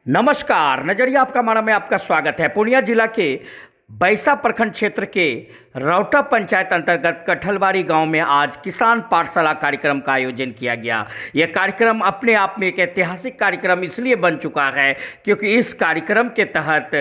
नमस्कार। नजरिया आपका माना में आपका स्वागत है। पूर्णिया जिला के बैसा प्रखंड क्षेत्र के रौटा पंचायत अंतर्गत कठलबाड़ी गांव में आज किसान पाठशाला कार्यक्रम का आयोजन किया गया। यह कार्यक्रम अपने आप में एक ऐतिहासिक कार्यक्रम इसलिए बन चुका है क्योंकि इस कार्यक्रम के तहत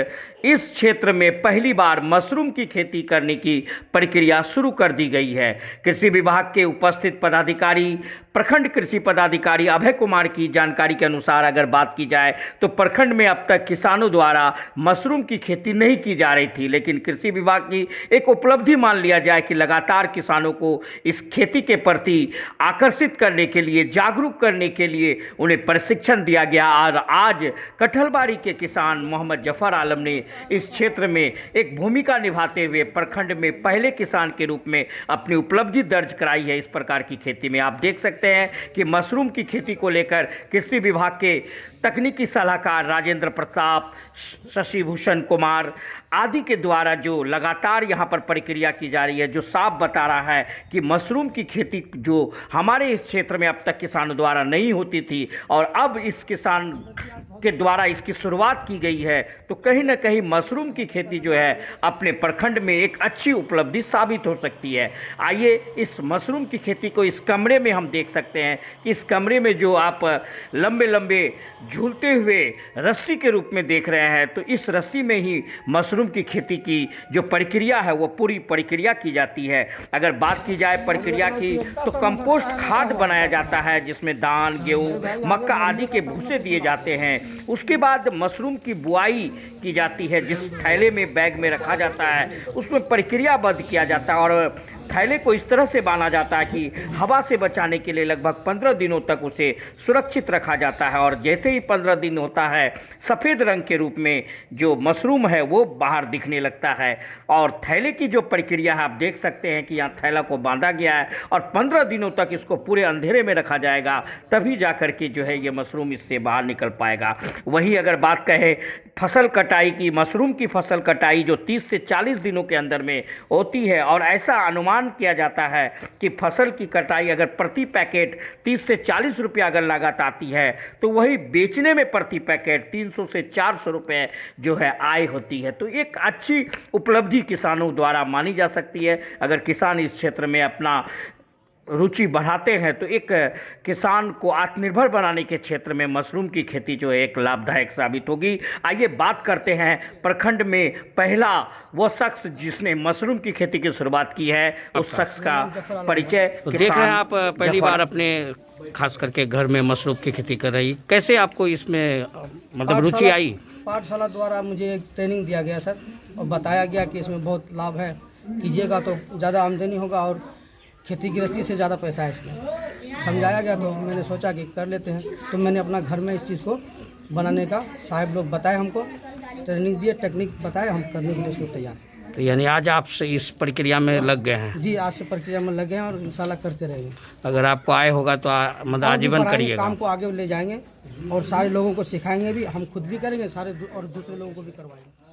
इस क्षेत्र में पहली बार मशरूम की खेती करने की प्रक्रिया शुरू कर दी गई है। कृषि विभाग के उपस्थित पदाधिकारी, प्रखंड कृषि पदाधिकारी अभय कुमार की जानकारी के अनुसार अगर बात की जाए तो प्रखंड में अब तक किसानों द्वारा मशरूम की खेती नहीं की जा रही थी, लेकिन कृषि विभाग की एक उपलब्धि मान लिया जाए कि लगातार किसानों को इस खेती के प्रति आकर्षित करने के लिए, जागरूक करने के लिए उन्हें प्रशिक्षण दिया गया। और आज कठलबाड़ी के किसान मोहम्मद जफर आलम ने इस क्षेत्र में एक भूमिका निभाते हुए प्रखंड में पहले किसान के रूप में अपनी उपलब्धि दर्ज कराई है। इस प्रकार की खेती में आप देख सकते हैं कि मशरूम की खेती को लेकर कृषि विभाग के तकनीकी सलाहकार राजेंद्र प्रताप, शशि भूषण कुमार आदि के द्वारा जो लगातार यहाँ पर प्रक्रिया की जा रही है, जो साफ बता रहा है कि मशरूम की खेती जो हमारे इस क्षेत्र में अब तक किसानों द्वारा नहीं होती थी और अब इस किसान के द्वारा इसकी शुरुआत की गई है, तो कहीं ना कहीं मशरूम की खेती जो है अपने प्रखंड में एक अच्छी उपलब्धि साबित हो सकती है। आइए इस मशरूम की खेती को इस कमरे में हम देख सकते हैं कि इस कमरे में जो आप लंबे लंबे झूलते हुए रस्सी के रूप में देख रहे हैं, तो इस रस्सी में ही मशरूम की खेती की जो प्रक्रिया है वो पूरी प्रक्रिया की जाती है। अगर बात की जाए प्रक्रिया की तो कंपोस्ट खाद बनाया जाता है जिसमें धान, गेहूँ, मक्का आदि के भूसे दिए जाते हैं। उसके बाद मशरूम की बुआई की जाती है, जिस थैले में बैग में रखा जाता है उसमें प्रक्रियाबद्ध किया जाता है और थैले को इस तरह से बांधा जाता है कि हवा से बचाने के लिए लगभग 15 दिनों तक उसे सुरक्षित रखा जाता है। और जैसे ही 15 दिन होता है, सफ़ेद रंग के रूप में जो मशरूम है वो बाहर दिखने लगता है। और थैले की जो प्रक्रिया है आप देख सकते हैं कि यहाँ थैला को बांधा गया है और 15 दिनों तक इसको पूरे अंधेरे में रखा जाएगा, तभी जा कर के जो है ये मशरूम इससे बाहर निकल पाएगा। वहीं अगर बात कहें फसल कटाई की, मशरूम की फसल कटाई जो 30 से 40 दिनों के अंदर में होती है और ऐसा अनुमान किया जाता है कि फसल की कटाई अगर प्रति पैकेट 30 से 40 रुपया अगर लागत आती है तो वही बेचने में प्रति पैकेट 300 से 400 रुपये जो है आय होती है। तो एक अच्छी उपलब्धि किसानों द्वारा मानी जा सकती है। अगर किसान इस क्षेत्र में अपना रुचि बढ़ाते हैं तो एक किसान को आत्मनिर्भर बनाने के क्षेत्र में मशरूम की खेती जो है एक लाभदायक साबित होगी। आइए बात करते हैं प्रखंड में पहला वो शख्स जिसने मशरूम की खेती की शुरुआत की है, उस शख्स का परिचय। तो देख रहे हैं आप पहली बार अपने खास करके घर में मशरूम की खेती कर रही, कैसे आपको इसमें मतलब रुचि आई? पाठशाला द्वारा मुझे एक ट्रेनिंग दिया गया सर, और बताया गया कि इसमें बहुत लाभ है, कीजिएगा तो ज़्यादा आमदनी होगा और खेती गृहस्थी से ज़्यादा पैसा है इसमें। समझाया गया तो मैंने सोचा कि कर लेते हैं, तो मैंने अपना घर में इस चीज़ को बनाने का साहब लोग बताए, हमको ट्रेनिंग दिए, टेक्निक बताए, हम करने के लिए इसको तैयार हैं। तो यानी आज आप से इस प्रक्रिया में लग गए हैं? जी, आज से प्रक्रिया में लगे हैं और इंशाल्लाह करते रहेंगे। अगर आपको आय होगा तो मतलब आजीवन करिएगा, काम को आगे ले जाएंगे और सारे लोगों को सिखाएंगे भी, हम खुद भी करेंगे, सारे और दूसरे लोगों को भी करवाएंगे।